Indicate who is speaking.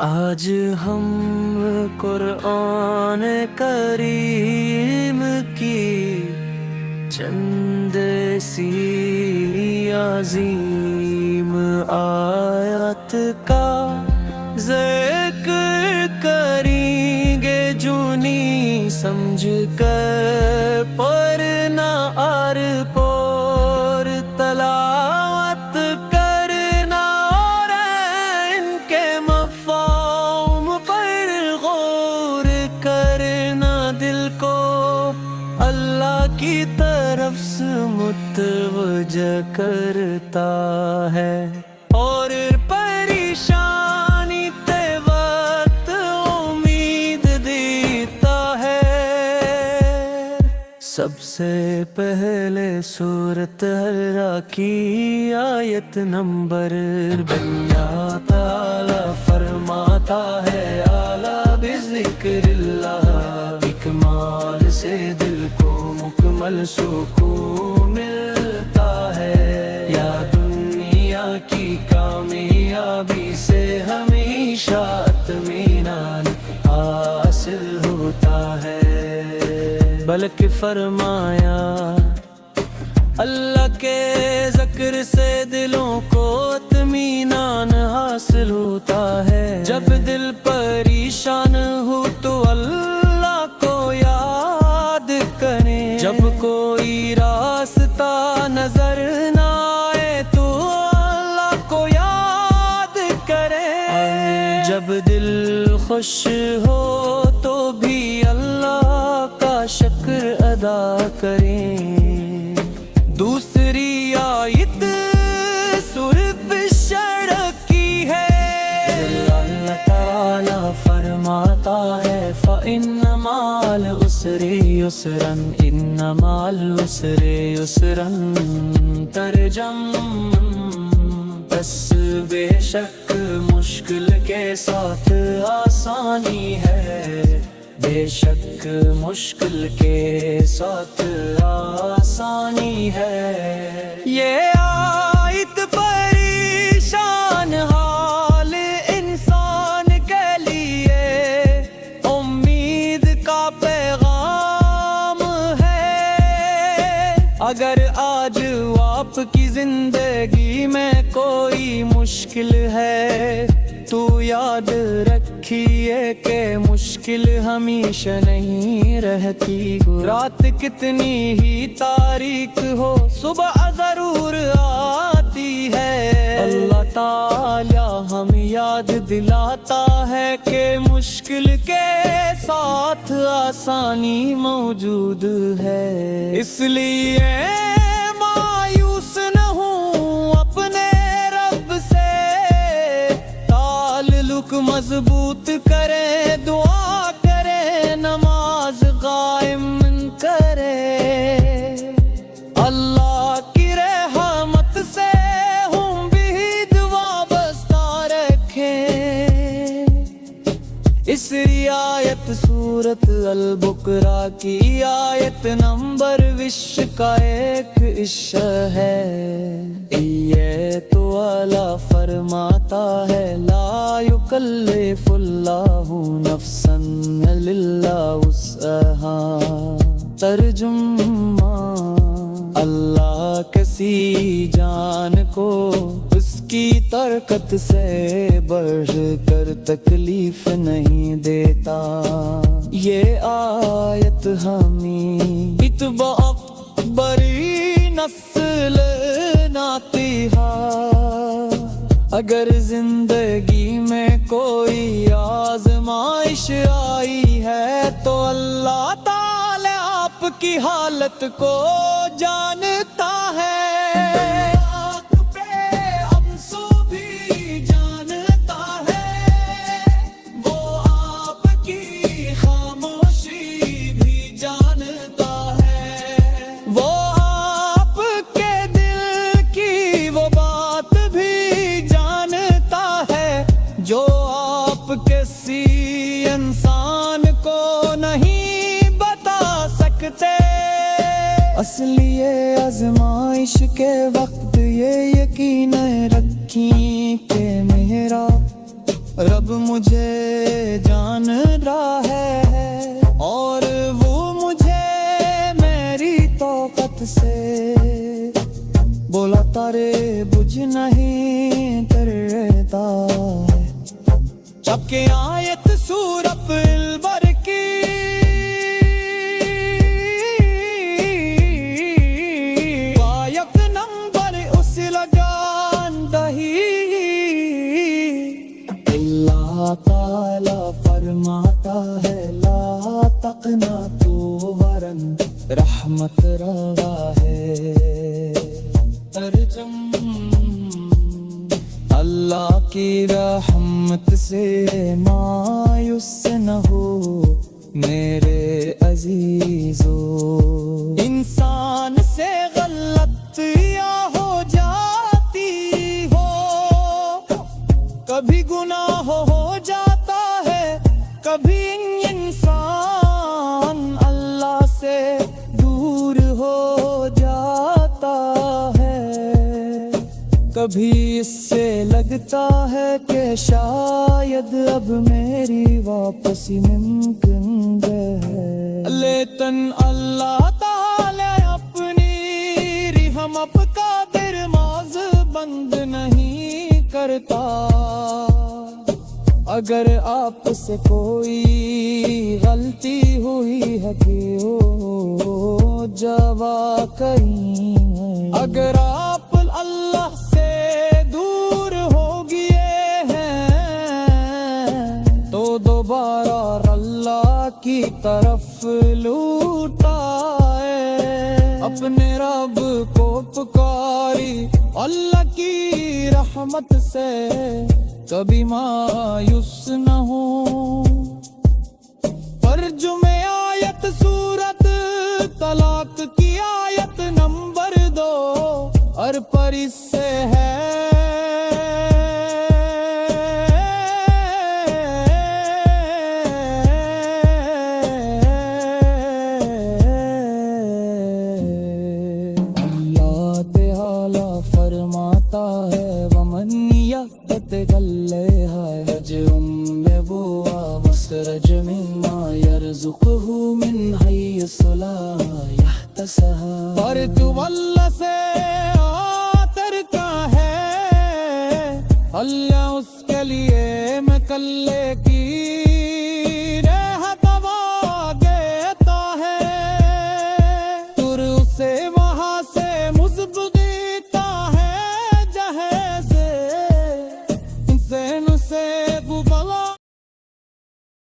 Speaker 1: آج ہم قرآن کریم کی چند سی عظیم آیات کا ذکر کریں گے، جونی سمجھ کر پڑھنا اور پور تلاوت کرنا، اور ان کے مفہوم پر غور کرنا، دل کو اللہ کی طرف سے متوجہ کرتا ہے، اور پریشانی تے وقت امید دیتا ہے۔ سب سے پہلے سورۃ الرا کی آیت نمبر 52 تعالی فرماتا ہے، اعلیٰ بذکر اللہ اکمال سے دل کو مکمل سکون ملتا ہے، یا دنیا کی کامیابی سے ہمیشہ اطمینان حاصل ہوتا ہے۔ بلکہ فرمایا، اللہ کے ذکر سے دلوں کو اطمینان حاصل ہوتا ہے۔ جب دل پریشان ہو تو اللہ کو یاد کریں، جب کوئی راستہ نظر نہ آئے تو اللہ کو یاد کریں، جب دل خوش ہو تو بھی اللہ کا شکر ادا کریں۔ دوسری آیت سورۃ الشرق کی ہے، اللہ تعالیٰ فرماتا ہے، فَإِنَّ مَعَ الْعُسْرِ يُسْرًا إِنَّ مَعَ الْعُسْرِ يُسْرًا، ترجم بس بے شک مشکل کے ساتھ آسانی ہے، بے شک مشکل کے ساتھ آسانی ہے۔ یہ آیت پریشان حال انسان کے لیے امید کا پیغام ہے۔ اگر آج آپ کی زندگی میں کوئی مشکل ہے تو یاد رکھیے کہ مشکل ہمیشہ نہیں رہتی، رات کتنی ہی تاریک ہو صبح ضرور آتی ہے۔ اللہ تعالی ہم یاد دلاتا ہے کہ مشکل کے ساتھ آسانی موجود ہے، اس لیے مایوس نہ ہوں، اپنے رب سے تعلق مضبوط کرے، دعا کرے، نماز قائم کرے، اللہ کی رحمت سے امید وابستہ رکھیں۔ اس آیت سورۃ البقرہ کی آیت نمبر 20 کا ایک حصہ ہے۔ یہ تو اللہ فرماتا ہے، لا یکلف اللہ نفسا الا وسعها، ترجمہ اللہ کسی جان کو اس کی طاقت سے بڑھ کر تکلیف نہیں دیتا۔ یہ آیت ہمیں اتباع بری نسل ناتیہا، اگر زندگی میں کوئی آزمائش آئی ہے تو اللہ تعالی آپ کی حالت کو جانتا ہے، آپ پہ آنسو بھی جانتا ہے، وہ آپ کی خاموشی بھی جانتا ہے، وہ آپ کے دل کی وہ بات بھی جانتا ہے جو آپ کسی انسان کو نہیں بتا سکتے۔ اصلی آزمائش کے وقت یہ یقین رکھیں کہ میرا رب مجھے جان رہا ہے اور وہ مجھے میری طاقت سے بولا تارے بجھ نہیں کرتا ہے جب کہ آیت سورت البر کی آیت نمبر اس لگان دہی اللہ تعالی فرماتا ہے لا تقنطوا ورن رحمت روا ہے ترجم اللہ کی رحمت سے مایوس نہ ہو میرے عزیزو انسان سے غلطیاں ہو جاتی ہو کبھی گناہ ہو جاتا ہے کبھی انسان اللہ سے دور ہو جاتا ہے کبھی اس سے لگتا ہے کہ شاید اب میری واپسی ممکن ہے لیکن اللہ تعالی اپنی رحمت کا دروازہ بند نہیں کرتا اگر آپ سے کوئی غلطی ہوئی ہے کہ وہ جوا کریں اگر آپ اللہ سے دور ہو گئے ہیں تو دوبارہ اللہ کی طرف لوٹائے اپنے رب کو پکاری اللہ کی رحمت سے کبھی مایوس نہ ہو ترجمہ آیت سورت طلاق کی آیت نمبر 2 اور پر اس سے ہے اللہ تعالی فرماتا ہے ومن يتقلها يجر ببوا وسرج مما يرزقه من حيث لا يحتسب پر تو اللہ سے آتر کا ہے اللہ اس کے لیے میں کلے کی